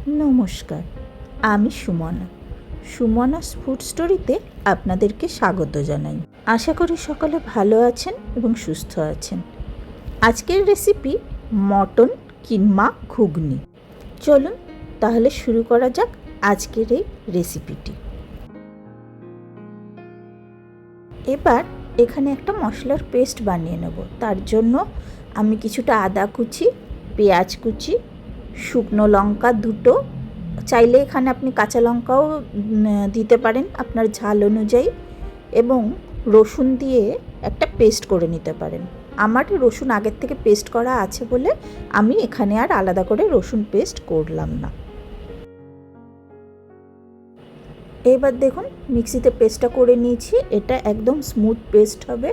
নমস্কার, আমি সুমনাস ফুড স্টোরিতে আপনাদেরকে স্বাগত জানাই। আশা করি সকলে ভালো আছেন এবং সুস্থ আছেন। আজকের রেসিপি মটন কিমা ঘুগনি। চলুন তাহলে শুরু করা যাক আজকের এই রেসিপিটি। এবার এখানে একটা মশলার পেস্ট বানিয়ে নেব। তার জন্য আমি কিছুটা আদা কুচি, পেঁয়াজ কুচি, শুকনো লঙ্কা দুটো, চাইলে এখানে আপনি কাঁচা লঙ্কাও দিতে পারেন আপনার ঝাল অনুযায়ী, এবং রসুন দিয়ে একটা পেস্ট করে নিতে পারেন। আমার রসুন আগের থেকে পেস্ট করা আছে বলে আমি এখানে আর আলাদা করে রসুন পেস্ট করলাম না। এবার দেখুন মিক্সিতে পেস্টটা করে নিয়েছি, এটা একদম স্মুথ পেস্ট হবে।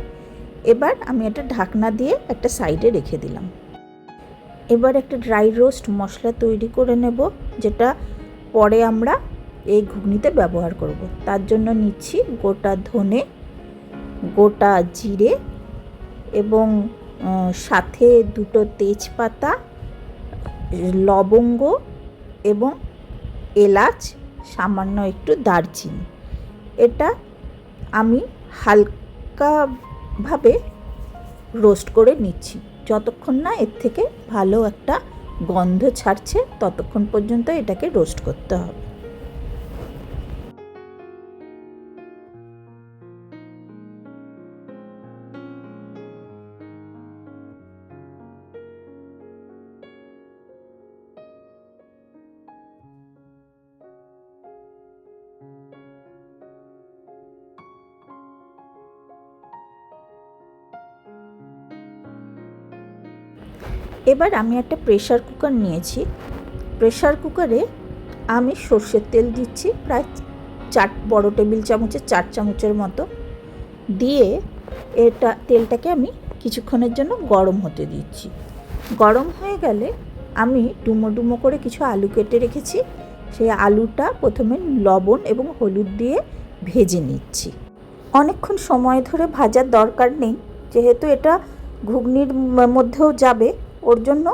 এবার আমি এটা ঢাকনা দিয়ে একটা সাইডে রেখে দিলাম। এবার একটা ড্রাই রোস্ট মশলা তৈরি করে নেব, যেটা পরে আমরা এই ঘুগনিতে ব্যবহার করব। তার জন্য নিচ্ছি গোটা ধনে, গোটা জিরে এবং সাথে দুটো তেজপাতা, লবঙ্গ এবং এলাচ, সামান্য একটু দারচিনি। এটা আমি হালকাভাবে রোস্ট করে নিচ্ছি, যতক্ষণ না এর থেকে ভালো একটা গন্ধ ছাড়ছে ততক্ষণ পর্যন্ত এটাকে রোস্ট করতে হবে। এবার আমি একটা প্রেসার কুকার নিয়েছি। প্রেসার কুকারে আমি সর্ষের তেল দিচ্ছি, প্রায় 4 বড় টেবিল চামচের 4 চামচের মতো দিয়ে তেলটাকে আমি কিছুক্ষণের জন্য গরম হতে দিচ্ছি। গরম হয়ে গেলে আমি ডুমো ডুমো করে কিছু আলু কেটে রেখেছি, সেই আলুটা প্রথমে লবণ এবং হলুদ দিয়ে ভেজে নিচ্ছি। অনেকক্ষণ সময় ধরে ভাজার দরকার নেই, যেহেতু এটা ঘুগনির মধ্যেও যাবে, ওর জন্য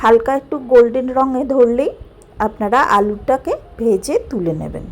হালকা একটু গোল্ডেন রঙে ধরলেই আপনারা আলুটাকে ভেজে তুলে নেবেন।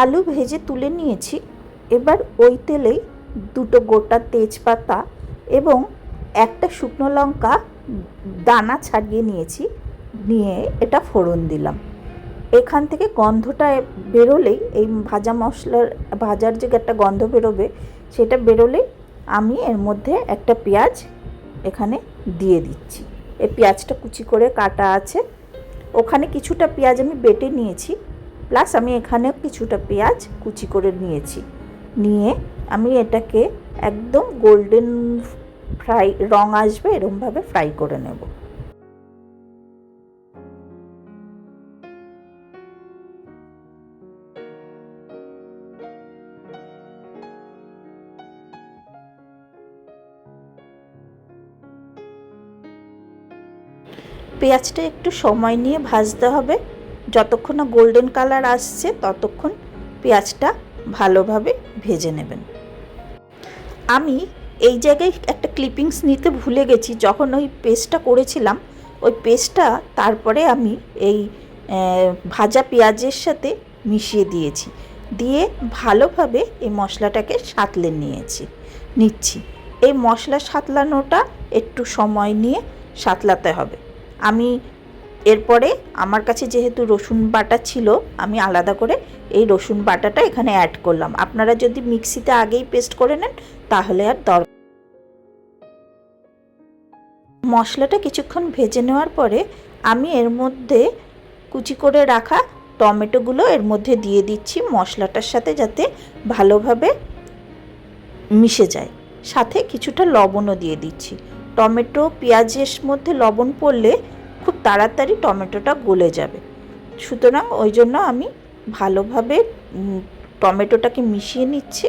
আলু ভেজে তুলে নিয়েছি। এবার ওই তেলেই দুটো গোটা তেজপাতা এবং একটা শুকনো লঙ্কা দানা ছাড়িয়ে নিয়েছি, নিয়ে এটা ফোড়ন দিলাম। এখান থেকে গন্ধটা বেরোলেই, এই ভাজার যে একটা গন্ধ বেরোবে, সেটা বেরোলেই আমি এর মধ্যে একটা পেঁয়াজ এখানে দিয়ে দিচ্ছি। এই পেঁয়াজটা কুচি করে কাটা আছে, ওখানে কিছুটা পেঁয়াজ আমি বেটে নিয়েছি, প্লাস আমি এখানে কিছুটা পেঁয়াজ কুচি করে নিয়েছি। নিয়ে আমি এটাকে একদম গোল্ডেন ফ্রাই রং আসবে এরকমভাবে ফ্রাই করে নেব। পেঁয়াজটা একটু সময় নিয়ে ভাজতে হবে, যতক্ষণ না গোল্ডেন কালার আসছে ততক্ষণ পেঁয়াজটা ভালোভাবে ভেজে নেবেন। আমি এই জায়গায় একটা ক্লিপিংস নিতে ভুলে গেছি, যখন ওই পেস্টটা করেছিলাম ওই পেস্টটা তারপরে আমি এই ভাজা পেঁয়াজের সাথে মিশিয়ে দিয়েছি, দিয়ে ভালোভাবে এই মশলাটাকে সাঁতলে নিচ্ছি। এই মশলা সাঁতলানোটা একটু সময় নিয়ে সাঁতলাতে হবে। আমি এরপরে আমার কাছে যেহেতু রসুন বাটা ছিল, আমি আলাদা করে এই রসুন বাটাটা এখানে অ্যাড করলাম। আপনারা যদি মিক্সিতে আগেই পেস্ট করে নেন তাহলে আর দরকার। মশলাটা কিছুক্ষণ ভেজে নেওয়ার পরে আমি এর মধ্যে কুচি করে রাখা টমেটোগুলো এর মধ্যে দিয়ে দিচ্ছি মশলাটার সাথে, যাতে ভালোভাবে মিশে যায়। সাথে কিছুটা লবণও দিয়ে দিচ্ছি। টমেটো পেঁয়াজের মধ্যে লবণ পড়লে খুব তাড়াতাড়ি টমেটোটা গলে যাবে, সুতরাং ওই জন্য আমি ভালোভাবে টমেটোটাকে মিশিয়ে নিচ্ছি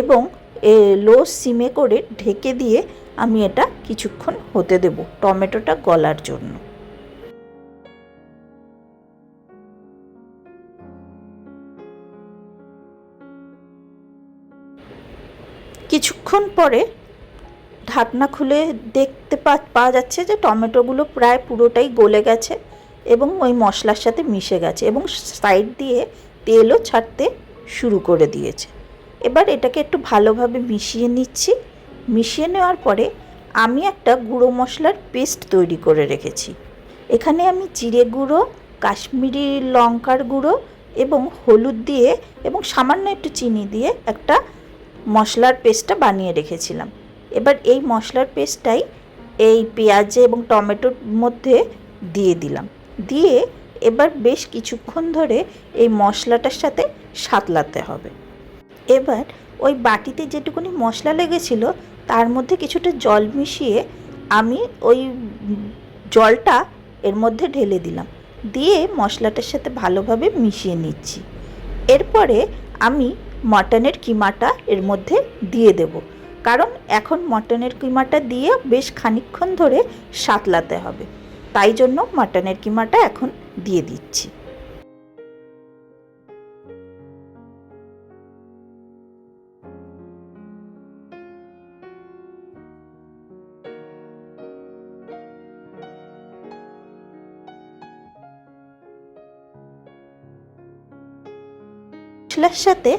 এবং লো সিমে করে ঢেকে দিয়ে আমি এটা কিছুক্ষণ হতে দেব টমেটোটা গলার জন্য। কিছুক্ষণ পরে ঢাকনা খুলে দেখতে পাওয়া যাচ্ছে যে টমেটোগুলো প্রায় পুরোটাই গলে গেছে এবং ওই মশলার সাথে মিশে গেছে এবং সাইড দিয়ে তেলও ছাড়তে শুরু করে দিয়েছে। এবার এটাকে একটু ভালোভাবে মিশিয়ে নিচ্ছি। মিশিয়ে নেওয়ার পরে আমি একটা গুঁড়ো মশলার পেস্ট তৈরি করে রেখেছি। এখানে আমি জিরে গুঁড়ো, কাশ্মীরি লঙ্কার গুঁড়ো এবং হলুদ দিয়ে এবং সামান্য একটু চিনি দিয়ে একটা মশলার পেস্টটা বানিয়ে রেখেছিলাম। এবার এই মশলার পেস্টটাই এই পেঁয়াজ এবং টমেটোর মধ্যে দিয়ে দিলাম। দিয়ে এবার বেশ কিছুক্ষণ ধরে এই মশলাটার সাথে সাঁতলাতে হবে। এবার ওই বাটিতে যেটুকুনি মশলা লেগেছিল তার মধ্যে কিছুটা জল মিশিয়ে আমি ওই জলটা এর মধ্যে ঢেলে দিলাম, দিয়ে মশলাটার সাথে ভালোভাবে মিশিয়ে নিচ্ছি। এরপরে আমি মটনের কিমাটা এর মধ্যে দিয়ে দেব, কারণ এখন মটনের কিমাটা দিয়ে বেশ খানিকক্ষণ ধরে সাঁতলাতে হবে, তাই জন্য মটনের কিমাটা এখন দিয়ে দিচ্ছি। মশলার সাথে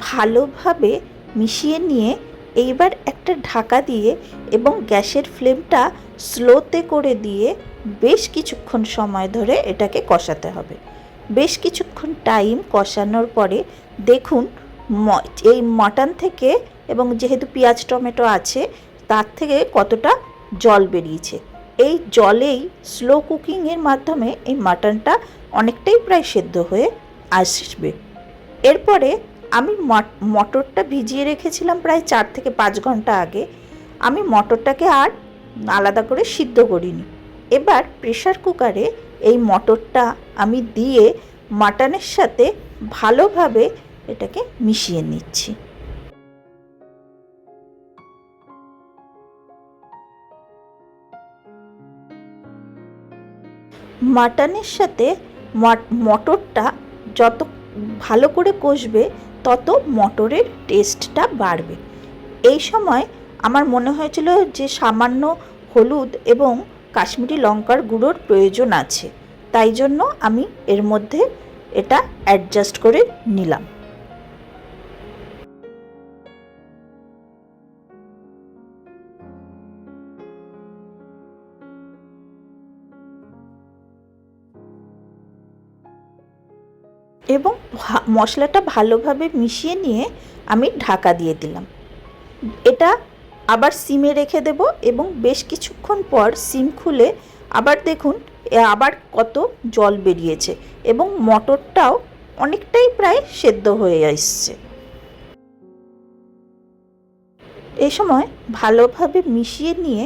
ভালোভাবে মিশিয়ে নিয়ে এইবার একটা ঢাকা দিয়ে এবং গ্যাসের ফ্লেমটা স্লোতে করে দিয়ে বেশ কিছুক্ষণ সময় ধরে এটাকে কষাতে হবে। বেশ কিছুক্ষণ টাইম কষানোর পরে দেখুন এই মটন থেকে এবং যেহেতু পেঁয়াজ টমেটো আছে তার থেকে কতটা জল বেরিয়েছে। এই জলেই স্লো কুকিংয়ের মাধ্যমে এই মাটনটা অনেকটাই প্রায় সেদ্ধ হয়ে আসবে। এরপরে আমি মটরটা ভিজিয়ে রেখেছিলাম প্রায় 4 থেকে 5 ঘন্টা আগে। আমি মটরটাকে আর আলাদা করে সিদ্ধ করিনি। এবার প্রেসার কুকারে এই মটরটা আমি দিয়ে মাটনের সাথে ভালোভাবে এটাকে মিশিয়ে নিচ্ছি। মাটনের সাথে মটরটা যত ভালো করে কষবে তত মটরের টেস্টটা বাড়বে। এই সময় আমার মনে হয়েছিল যে সামান্য হলুদ এবং কাশ্মীরি লঙ্কার গুঁড়োর প্রয়োজন আছে, তাই জন্য আমি এর মধ্যে এটা অ্যাডজাস্ট করে নিলাম। এবং মশলাটা ভালোভাবে মিশিয়ে নিয়ে আমি ঢাকা দিয়ে দিলাম। এটা আবার সিমে রেখে দেব এবং বেশ কিছুক্ষণ পর সিম খুলে আবার দেখুন আবার কত জল বেরিয়েছে এবং মটরটাও অনেকটাই প্রায় সেদ্ধ হয়ে আসছে। এই সময় ভালোভাবে মিশিয়ে নিয়ে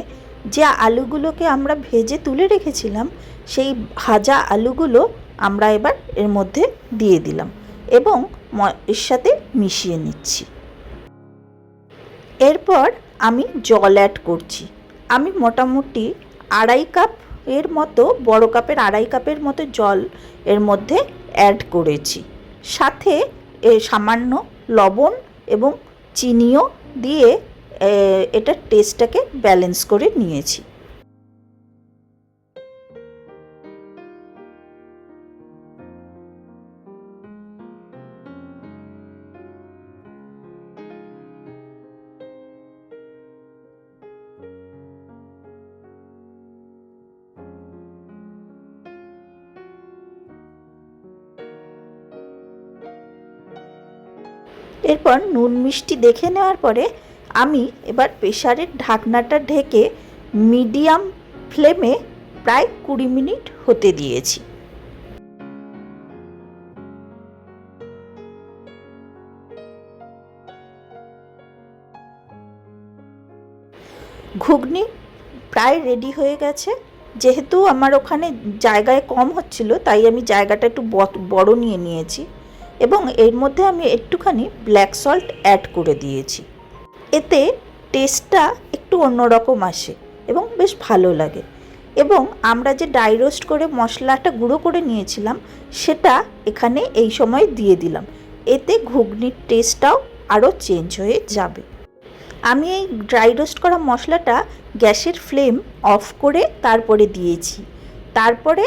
যে আলুগুলোকে আমরা ভেজে তুলে রেখেছিলাম সেই ভাজা আলুগুলো আমরা এবার এর মধ্যে দিয়ে দিলাম এবং এর সাথে মিশিয়ে নিচ্ছি। এরপর আমি জল অ্যাড করছি। আমি মোটামুটি 2.5 কাপ এর মতো, বড় কাপের 2.5 কাপের মতো জল এর মধ্যে অ্যাড করেছি। সাথে সামান্য লবণ এবং চিনিও দিয়ে এটার টেস্টটাকে ব্যালেন্স করে নিয়েছি। এরপর নুন মিষ্টি দেখে নেওয়ার পরে আমি এবার প্রেসারের ঢাকনাটা ঢেকে মিডিয়াম ফ্লেমে প্রায় 20 মিনিট হতে দিয়েছি। ঘুগনি প্রায় রেডি হয়ে গেছে। যেহেতু আমার ওখানে জায়গায় কম হচ্ছিল তাই আমি জায়গাটা একটু বড় নিয়েছি। এবং এর মধ্যে আমি একটুখানি ব্ল্যাক সল্ট অ্যাড করে দিয়েছি। এতে টেস্টটা একটু অন্যরকম আসে এবং বেশ ভালো লাগে। এবং আমরা যে ড্রাই রোস্ট করে মশলাটা গুঁড়ো করে নিয়েছিলাম সেটা এখানে এই সময় দিয়ে দিলাম। এতে ঘুগনির টেস্টটাও আরও চেঞ্জ হয়ে যাবে। আমি এই ড্রাই রোস্ট করা মশলাটা গ্যাসের ফ্লেম অফ করে তারপরে দিয়েছি। তারপরে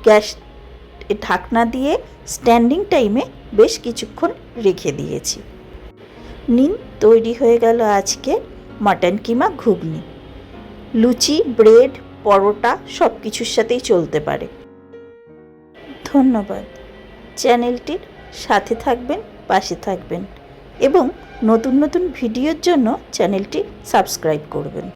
গ্যাস ঢাকনা দিয়ে স্ট্যান্ডিং টাইমে বেশ কিছুক্ষণ রেখে দিয়েছি। নিন, তৈরি হয়ে গেল আজকে মাটন কিমা ঘুগনি। লুচি, ব্রেড, পরোটা সব কিছুর সাথেই চলতে পারে। ধন্যবাদ। চ্যানেলটির সাথে থাকবেন, পাশে থাকবেন এবং নতুন নতুন ভিডিওর জন্য চ্যানেলটি সাবস্ক্রাইব করবেন।